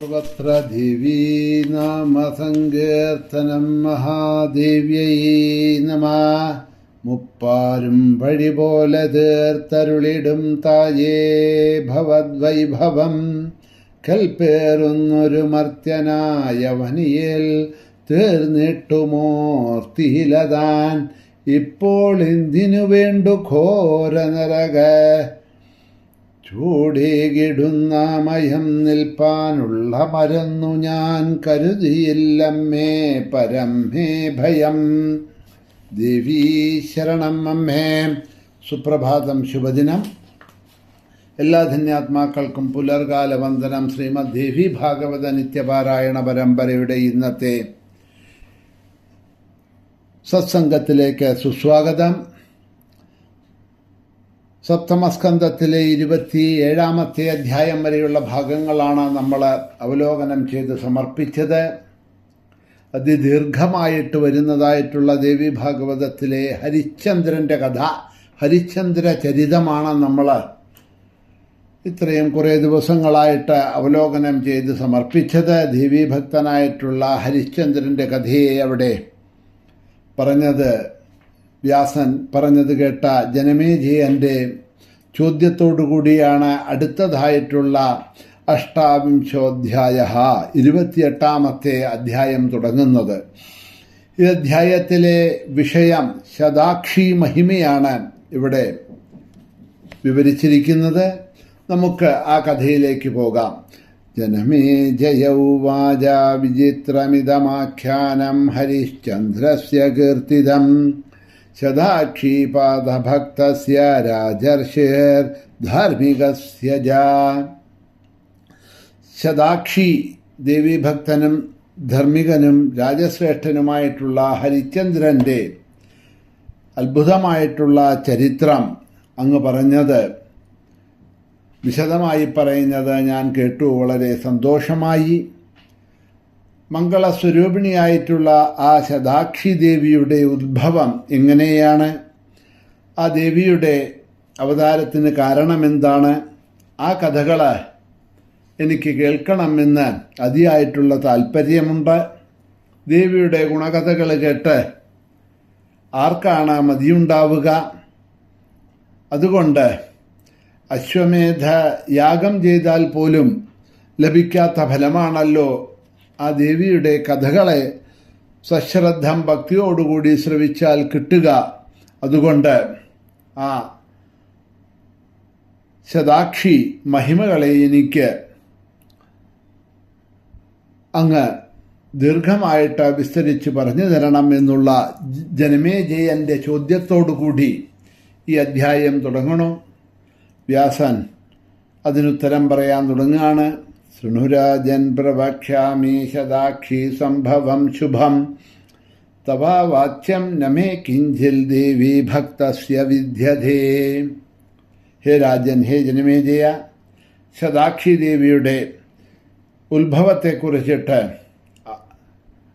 സർവത്ര ദേവീ നാമ സങ്കീർത്തനം മഹാദേവ്യൈ നമഃ. മുപ്പാരും വഴി പോലെ തീർത്തരുളിടും തായേ ഭവദ്വൈഭവം. കൽപ്പേറുന്നൊരു മർത്യനായ വനിയിൽ തീർന്നിട്ടുമോർത്തിയിലതാൻ. ഇപ്പോൾ എന്തിനു വേണ്ടു ഘോര നരക ചൂടേകിടുന്ന മയം നിൽപ്പാനുള്ള മരുന്നു ഞാൻ കരുതിയില്ലമ്മേ പരം മേ ഭയം. ദേവീ ശരണം അമ്മേ. സുപ്രഭാതം, ശുഭദിനം. എല്ലാ ധന്യാത്മാക്കൾക്കും പുലർകാല വന്ദനം. ശ്രീമദ് ദേവി ഭാഗവത നിത്യപാരായണ പരമ്പരയുടെ ഇന്നത്തെ സത്സംഗത്തിലേക്ക് സുസ്വാഗതം. സപ്തമസ്കന്ധത്തിലെ 27-ാമത്തെ അധ്യായം വരെയുള്ള ഭാഗങ്ങളാണ് നമ്മൾ അവലോകനം ചെയ്ത് സമർപ്പിച്ചത്. അതിദീർഘമായിട്ട് വരുന്നതായിട്ടുള്ള ദേവി ഭാഗവതത്തിലെ ഹരിശ്ചന്ദ്രൻ്റെ കഥ, ഹരിശ്ചന്ദ്ര ചരിതമാണ് നമ്മൾ ഇത്രയും കുറേ ദിവസങ്ങളായിട്ട് അവലോകനം ചെയ്ത് സമർപ്പിച്ചത്. ദേവീഭക്തനായിട്ടുള്ള ഹരിശ്ചന്ദ്രൻ്റെ കഥയെ അവിടെ പറഞ്ഞത്, വ്യാസൻ പറഞ്ഞത് കേട്ട ജനമേജയൻ്റെ ചോദ്യത്തോടുകൂടിയാണ് അടുത്തതായിട്ടുള്ള 28-ാധ്യായ 28-ാമത്തെ അധ്യായം തുടങ്ങുന്നത്. ഈ അധ്യായത്തിലെ വിഷയം ശതാക്ഷി മഹിമയാണ് ഇവിടെ വിവരിച്ചിരിക്കുന്നത്. നമുക്ക് ആ കഥയിലേക്ക് പോകാം. ജനമേജയ ഉവാച വിചിത്രമിതമാഖ്യാനം ഹരിശ്ചന്ദ്രസ്യ കീർത്തിതം ശതാക്ഷീപാദഭക്തസ്യ രാജർഷിർ ധാർമ്മികസ്യ ജ. ശതാക്ഷി ദേവീഭക്തനും ധർമ്മികനും രാജശ്രേഷ്ഠനുമായിട്ടുള്ള ഹരിശ്ചന്ദ്രൻ്റെ അത്ഭുതമായിട്ടുള്ള ചരിത്രം അങ്ങ് പറഞ്ഞത്, വിശദമായി പറയുന്നത് ഞാൻ കേട്ടു. വളരെ സന്തോഷമായി. മംഗളസ്വരൂപിണിയായിട്ടുള്ള ആ ശതാക്ഷി ദേവിയുടെ ഉദ്ഭവം എങ്ങനെയാണ്, ആ ദേവിയുടെ അവതാരത്തിന് കാരണമെന്താണ്, ആ കഥകൾ എനിക്ക് കേൾക്കണമെന്ന് അതിയായിട്ടുള്ള താല്പര്യമുണ്ട്. ദേവിയുടെ ഗുണകഥകൾ കേട്ട് ആർക്കാണ് മതിയുണ്ടാവുക? അതുകൊണ്ട് അശ്വമേധ യാഗം ചെയ്താൽ പോലും ലഭിക്കാത്ത ഫലമാണല്ലോ ആ ദേവിയുടെ കഥകളെ സശ്രദ്ധം ഭക്തിയോടുകൂടി ശ്രവിച്ചാൽ കിട്ടുക. അതുകൊണ്ട് ആ ശതാക്ഷി മഹിമകളെ എനിക്ക് അങ്ങ് ദീർഘമായിട്ട് വിസ്തരിച്ച് പറഞ്ഞു തരണം എന്നുള്ള ജനമേജയൻ്റെ ചോദ്യത്തോടുകൂടി ഈ അധ്യായം തുടങ്ങണു. വ്യാസൻ അതിനുത്തരം പറയാൻ തുടങ്ങുകയാണ്. ശൃണുരാജൻ പ്രവക്ഷ്യാമി ശതാക്ഷി സംഭവം ശുഭം തവ വാച്യം നമേ കിഞ്ചിൽ ദേവി ഭക്തസ്യ വിദ്യതേ. ഹേ രാജൻ, ഹേ ജനമേജയ, ശതാക്ഷി ദേവിയുടെ ഉത്ഭവത്തെക്കുറിച്ചിട്ട്,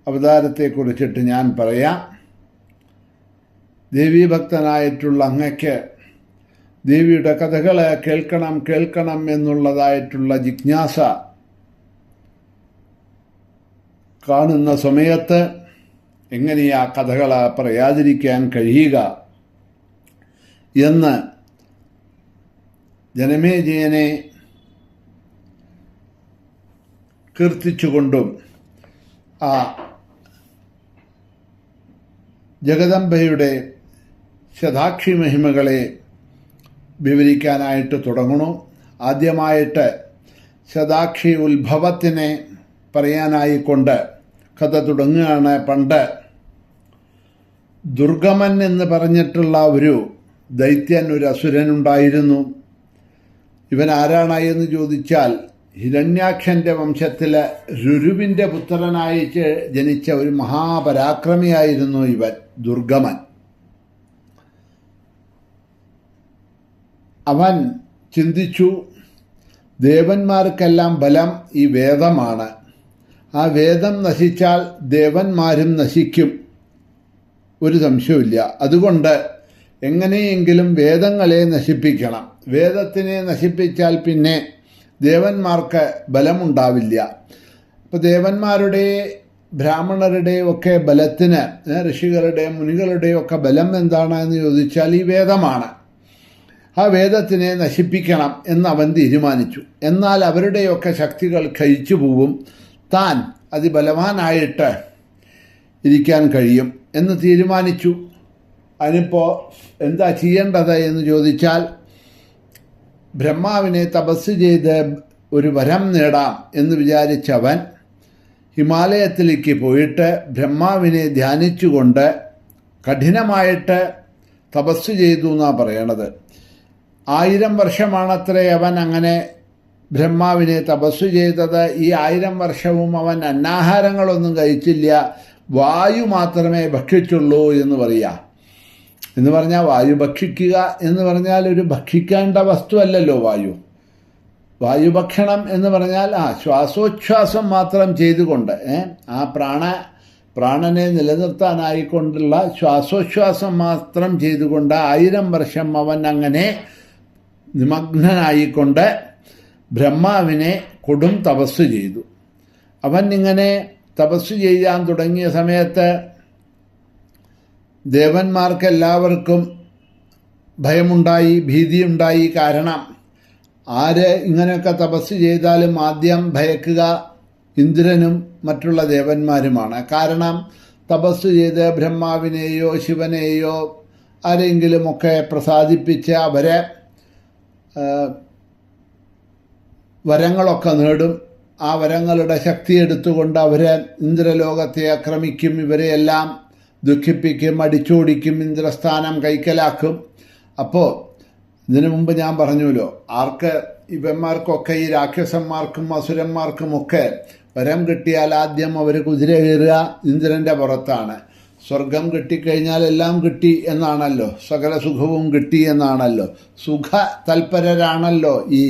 അവതാരത്തെക്കുറിച്ചിട്ട് ഞാൻ പറയാം. ദേവീഭക്തനായിട്ടുള്ള അങ്ങയ്ക്ക് ദേവിയുടെ കഥകൾ കേൾക്കണം എന്നുള്ളതായിട്ടുള്ള ജിജ്ഞാസ കാണുന്ന സമയത്ത് എങ്ങനെയാ കഥകൾ പറയാതിരിക്കാൻ കഴിയുക എന്ന് ജനമേജയനെ കീർത്തിച്ചുകൊണ്ടും ആ ജഗദംബയുടെ ശതാക്ഷി മഹിമകളെ വിവരിക്കാനായിട്ട് തുടങ്ങണു. ആദ്യമായിട്ട് ശതാക്ഷി ഉത്ഭവത്തിനെ പറയാനായിക്കൊണ്ട് കഥ തുടങ്ങുകയാണ്. പണ്ട് ദുർഗമൻ എന്ന് പറഞ്ഞിട്ടുള്ള ഒരു ദൈത്യൻ, ഒരു അസുരനുണ്ടായിരുന്നു. ഇവൻ ആരാണെന്ന് ചോദിച്ചാൽ ഹിരണ്യാക്ഷൻ്റെ വംശത്തിലെ രുരുവിൻ്റെ പുത്രനായി ജനിച്ച ഒരു മഹാപരാക്രമിയായിരുന്നു ഇവൻ ദുർഗമൻ. അവൻ ചിന്തിച്ചു, ദേവന്മാർക്കെല്ലാം ബലം ഈ വേദമാണ്. ആ വേദം നശിച്ചാൽ ദേവന്മാരും നശിക്കും, ഒരു സംശയമില്ല. അതുകൊണ്ട് എങ്ങനെയെങ്കിലും വേദങ്ങളെ നശിപ്പിക്കണം. വേദത്തിനെ നശിപ്പിച്ചാൽ പിന്നെ ദേവന്മാർക്ക് ബലമുണ്ടാവില്ല. അപ്പോൾ ദേവന്മാരുടെ ബ്രാഹ്മണരുടെ ഒക്കെ ബലത്തിന്, ഋഷികളുടെയും മുനികളുടെയും ഒക്കെ ബലം എന്താണ് എന്ന് ചോദിച്ചാൽ ഈ വേദമാണ്. ആ വേദത്തിനെ നശിപ്പിക്കണം എന്ന് അവൻ തീരുമാനിച്ചു. എന്നാൽ അവരുടെയൊക്കെ ശക്തികൾ ക്ഷയിച്ചു പോവും, താൻ അതിബലവാനായിട്ട് ഇരിക്കാൻ കഴിയും എന്ന് തീരുമാനിച്ചു. അതിനിപ്പോൾ എന്താ ചെയ്യേണ്ടത് എന്ന് ചോദിച്ചാൽ, ബ്രഹ്മാവിനെ തപസ് ചെയ്ത് ഒരു വരം നേടാം എന്ന് വിചാരിച്ചവൻ ഹിമാലയത്തിലേക്ക് പോയിട്ട് ബ്രഹ്മാവിനെ ധ്യാനിച്ചുകൊണ്ട് കഠിനമായിട്ട് തപസ് ചെയ്തു എന്നാണ് പറയണത്. 1000 വർഷമാണത്രേ അവൻ അങ്ങനെ ബ്രഹ്മാവിനെ തപസ് ചെയ്തത്. ഈ 1000 വർഷവും അവൻ അന്നാഹാരങ്ങളൊന്നും കഴിച്ചില്ല, വായു മാത്രമേ ഭക്ഷിച്ചുള്ളൂ എന്ന് പറയാം. എന്ന് പറഞ്ഞാൽ വായു ഭക്ഷിക്കുക എന്ന് പറഞ്ഞാൽ ഒരു ഭക്ഷിക്കേണ്ട വസ്തുവല്ലല്ലോ വായു. വായുഭക്ഷണം എന്ന് പറഞ്ഞാൽ ശ്വാസോച്ഛ്വാസം മാത്രം ചെയ്തുകൊണ്ട് ആ പ്രാണനെ നിലനിർത്താനായിക്കൊണ്ടുള്ള ശ്വാസോച്ഛ്വാസം മാത്രം ചെയ്തുകൊണ്ട് 1000 വർഷം അവൻ അങ്ങനെ നിമഗ്നനായിക്കൊണ്ട് ബ്രഹ്മാവിനെ കൊടും തപസ് ചെയ്തു. അവൻ ഇങ്ങനെ തപസ് ചെയ്യാൻ തുടങ്ങിയ സമയത്ത് ദേവന്മാർക്കെല്ലാവർക്കും ഭയമുണ്ടായി, ഭീതിയുണ്ടായി. കാരണം ആര് ഇങ്ങനെയൊക്കെ തപസ് ചെയ്താലും ആദ്യം ഭയക്കുക ഇന്ദ്രനും മറ്റുള്ള ദേവന്മാരുമാണ്. കാരണം തപസ് ചെയ്ത് ബ്രഹ്മാവിനെയോ ശിവനെയോ ആരെങ്കിലുമൊക്കെ പ്രസാദിപ്പിച്ച് അവരെ വരങ്ങളൊക്കെ നേടും. ആ വരങ്ങളുടെ ശക്തി എടുത്തുകൊണ്ട് അവരെ ഇന്ദ്രലോകത്തെ ആക്രമിക്കും, ഇവരെയെല്ലാം ദുഃഖിപ്പിക്കും, അടിച്ചോടിക്കും, ഇന്ദ്രസ്ഥാനം കൈക്കലാക്കും. അപ്പോൾ ഇതിനു മുമ്പ് ഞാൻ പറഞ്ഞല്ലോ, ഇവന്മാർക്കൊക്കെ ഈ രാക്ഷസന്മാർക്കും അസുരന്മാർക്കുമൊക്കെ വരം കിട്ടിയാൽ ആദ്യം അവർ കുതിര കയറുക ഇന്ദ്രൻ്റെ പുറത്താണ്. സ്വർഗം കിട്ടിക്കഴിഞ്ഞാൽ എല്ലാം കിട്ടി എന്നാണല്ലോ, സകല സുഖവും കിട്ടി എന്നാണല്ലോ. സുഖ തൽപരരാണല്ലോ ഈ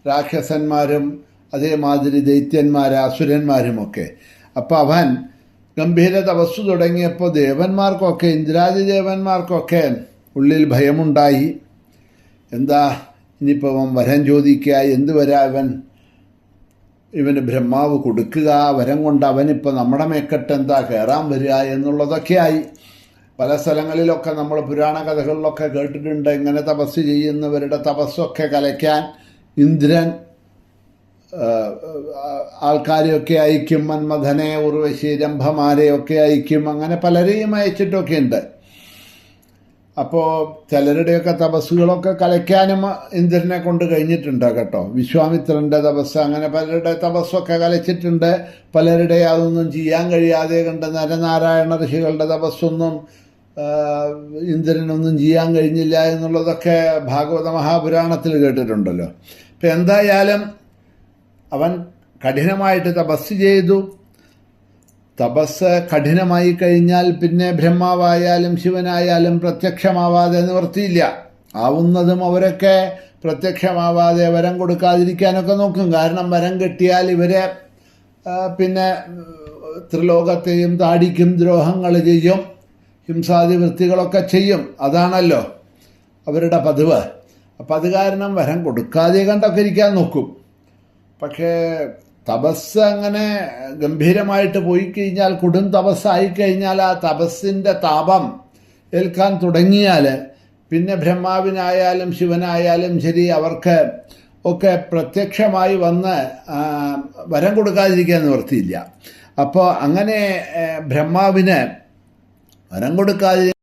രാക്ഷസന്മാരും അതേമാതിരി ദൈത്യന്മാർ അസുരന്മാരുമൊക്കെ. അപ്പോൾ അവൻ ഗംഭീര തപസ്സു തുടങ്ങിയപ്പോൾ ദേവന്മാർക്കൊക്കെ, ഇന്ദ്രാദി ദേവന്മാർക്കൊക്കെ ഉള്ളിൽ ഭയമുണ്ടായി. എന്താ ഇനിയിപ്പോൾ അവൻ വരം ചോദിക്കുക, എന്ത് വരാ ഇവന് ബ്രഹ്മാവ് കൊടുക്കുക, വരം കൊണ്ട് അവനിപ്പോൾ നമ്മുടെ മേക്കെട്ട് എന്താ കയറാൻ വരിക എന്നുള്ളതൊക്കെയായി. പല സ്ഥലങ്ങളിലൊക്കെ നമ്മൾ പുരാണ കഥകളിലൊക്കെ കേട്ടിട്ടുണ്ട്, ഇങ്ങനെ തപസ് ചെയ്യുന്നവരുടെ തപസ്സൊക്കെ കലയ്ക്കാൻ ഇന്ദ്രൻ ആൾക്കാരെയൊക്കെ അയക്കും, മന്മഥനെ, ഉർവശി, രംഭമാരെയൊക്കെ അയക്കും, അങ്ങനെ പലരെയും അയച്ചിട്ടൊക്കെ ഉണ്ട്. അപ്പോൾ ചിലരുടെയൊക്കെ തപസ്സുകളൊക്കെ കലയ്ക്കാനും ഇന്ദ്രനെ കൊണ്ട് കഴിഞ്ഞിട്ടുണ്ട് കേട്ടോ. വിശ്വാമിത്രൻ്റെ തപസ്, അങ്ങനെ പലരുടെ തപസ്സൊക്കെ കലച്ചിട്ടുണ്ട്. പലരുടെ അതൊന്നും ചെയ്യാൻ കഴിയാതെ കണ്ട് നരനാരായണ ഋഷികളുടെ തപസ്സൊന്നും ഇന്ദ്രനൊന്നും ചെയ്യാൻ കഴിഞ്ഞില്ല എന്നുള്ളതൊക്കെ ഭാഗവത മഹാപുരാണത്തിൽ കേട്ടിട്ടുണ്ടല്ലോ. ഇപ്പം എന്തായാലും അവൻ കഠിനമായിട്ട് തപസ് ചെയ്തു. തപസ് കഠിനമായി കഴിഞ്ഞാൽ പിന്നെ ബ്രഹ്മാവായാലും ശിവനായാലും പ്രത്യക്ഷമാവാതെ നിവർത്തിയില്ല. ആവുന്നതും അവരൊക്കെ പ്രത്യക്ഷമാവാതെ വരം കൊടുക്കാതിരിക്കാനൊക്കെ നോക്കും. കാരണം വരം കിട്ടിയാൽ ഇവരെ പിന്നെ ത്രിലോകത്തെയും താടിക്കും, ദ്രോഹങ്ങൾ ചെയ്യും, ഹിംസാദി വൃത്തികളൊക്കെ ചെയ്യും. അതാണല്ലോ അവരുടെ പതിവ്. അപ്പം അത് കാരണം വരം കൊടുക്കാതെ കണ്ടൊക്കെ ഇരിക്കാൻ നോക്കും. പക്ഷേ തപസ് അങ്ങനെ ഗംഭീരമായിട്ട് പോയി കഴിഞ്ഞാൽ, കൊടും തപസ്സായിക്കഴിഞ്ഞാൽ, ആ തപസ്സിൻ്റെ താപം ഏൽക്കാൻ തുടങ്ങിയാൽ പിന്നെ ബ്രഹ്മാവിനായാലും ശിവനായാലും ശരി അവർക്ക് ഒക്കെ പ്രത്യക്ഷമായി വന്ന് വരം കൊടുക്കാതിരിക്കാൻ നിവർത്തിയില്ല. അപ്പോൾ അങ്ങനെ ബ്രഹ്മാവിന് വരം കൊടുക്കാതിരിക്കാൻ